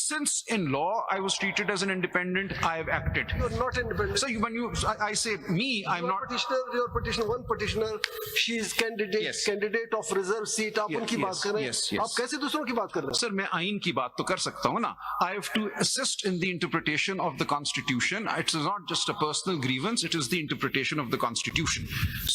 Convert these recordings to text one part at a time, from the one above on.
Since in law I was treated as an independent, I have acted. You're not independent. So I say me, I'm not. Your petitioner, one petitioner, she is candidate, Yes. candidate of reserve seat. आप Yes, उनकी बात yes, कर रहे हैं. yes, yes. आप कैसे दूसरों की बात कर रहे हैं? Sir, मैं आइन की बात तो कर सकता हूँ ना. I have to assist in the interpretation of the Constitution. It is not just a personal grievance, it is the interpretation of the Constitution.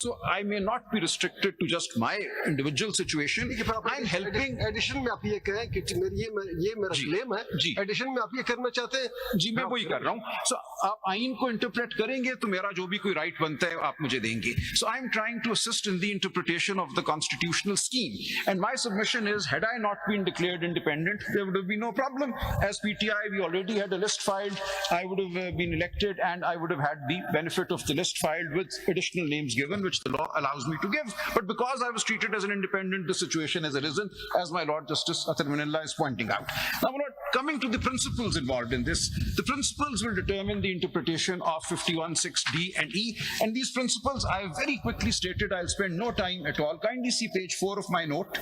So I may not be restricted to just my individual situation. I'm helping. Addition में आप ये कहें कि ये मेरा जी, claim है. जी. Addition में आप ये करना चाहते हैं? जी मैं वही कर रहा हूँ. So आप आइन को इंटरप्रेट करेंगे तो मेरा जो भी कोई राइट बनता है आप मुझे देंगे. So I'm trying to assist in the interpretation of the constitutional scheme. And my submission is, had I not been declared independent, there would have been no problem. As PTI, we already had a list filed. I would have been elected and I would have had the benefit of the list filed with additional names given, which the law allows me to give. But because I was treated as an independent, the situation has arisen, as my Lord Justice Athar Minillah is pointing out. Now, my Lord, coming to the principles involved in this, the principles will determine the interpretation of 51(6)(d) and E. And these principles I have very quickly stated. I'll spend no time at all. Kindly see page 4 of my note.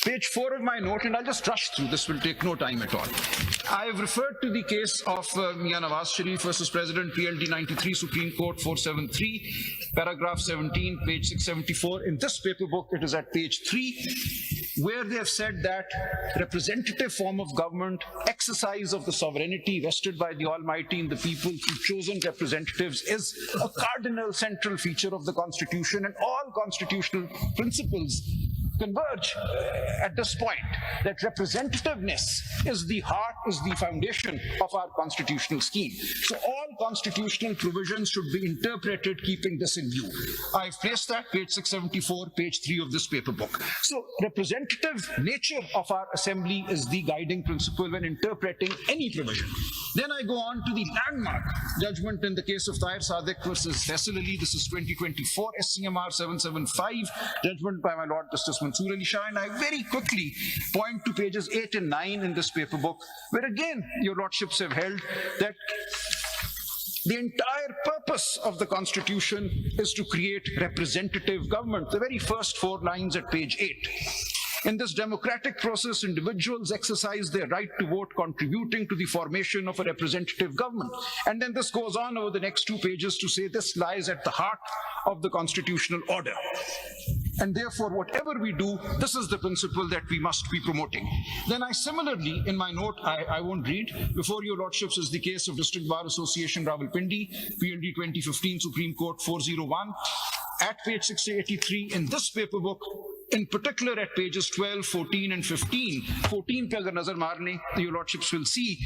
Page 4 of my note, and I'll just rush through. This will take no time at all. I have referred to the case of Mian Nawaz Sharif versus President, PLD 93, Supreme Court 473, paragraph 17, page 674. In this paper book, it is at page 3, where they have said that representative form of government, exercise of the sovereignty vested by the Almighty in the people through chosen representatives, is a cardinal central feature of the Constitution, and all constitutional principles converge at this point, that representativeness is the heart, is the foundation of our constitutional scheme. So all constitutional provisions should be interpreted keeping this in view. I've placed that, page 674, page 3 of this paper book. So representative nature of our assembly is the guiding principle when interpreting any provision. Then I go on to the landmark judgment in the case of Tahir Sadiq versus Faisal Ali. This is 2024 SCMR 775, judgment by my Lord Justice Mansoor Ali Shah, and I very quickly point to pages 8 and 9 in this paper book, where again your lordships have held that the entire purpose of the Constitution is to create representative government. The very first 4 lines at page 8. In this democratic process, individuals exercise their right to vote, contributing to the formation of a representative government. And then this goes on over the next 2 pages to say this lies at the heart of the constitutional order. And therefore, whatever we do, this is the principle that we must be promoting. Then I similarly, in my note, I won't read, before your lordships is the case of District Bar Association Rawalpindi, PLD 2015, Supreme Court 401, at page 683 in this paper book, in particular at pages 12, 14 and 15. 14 pe agar nazar marne, your lordships will see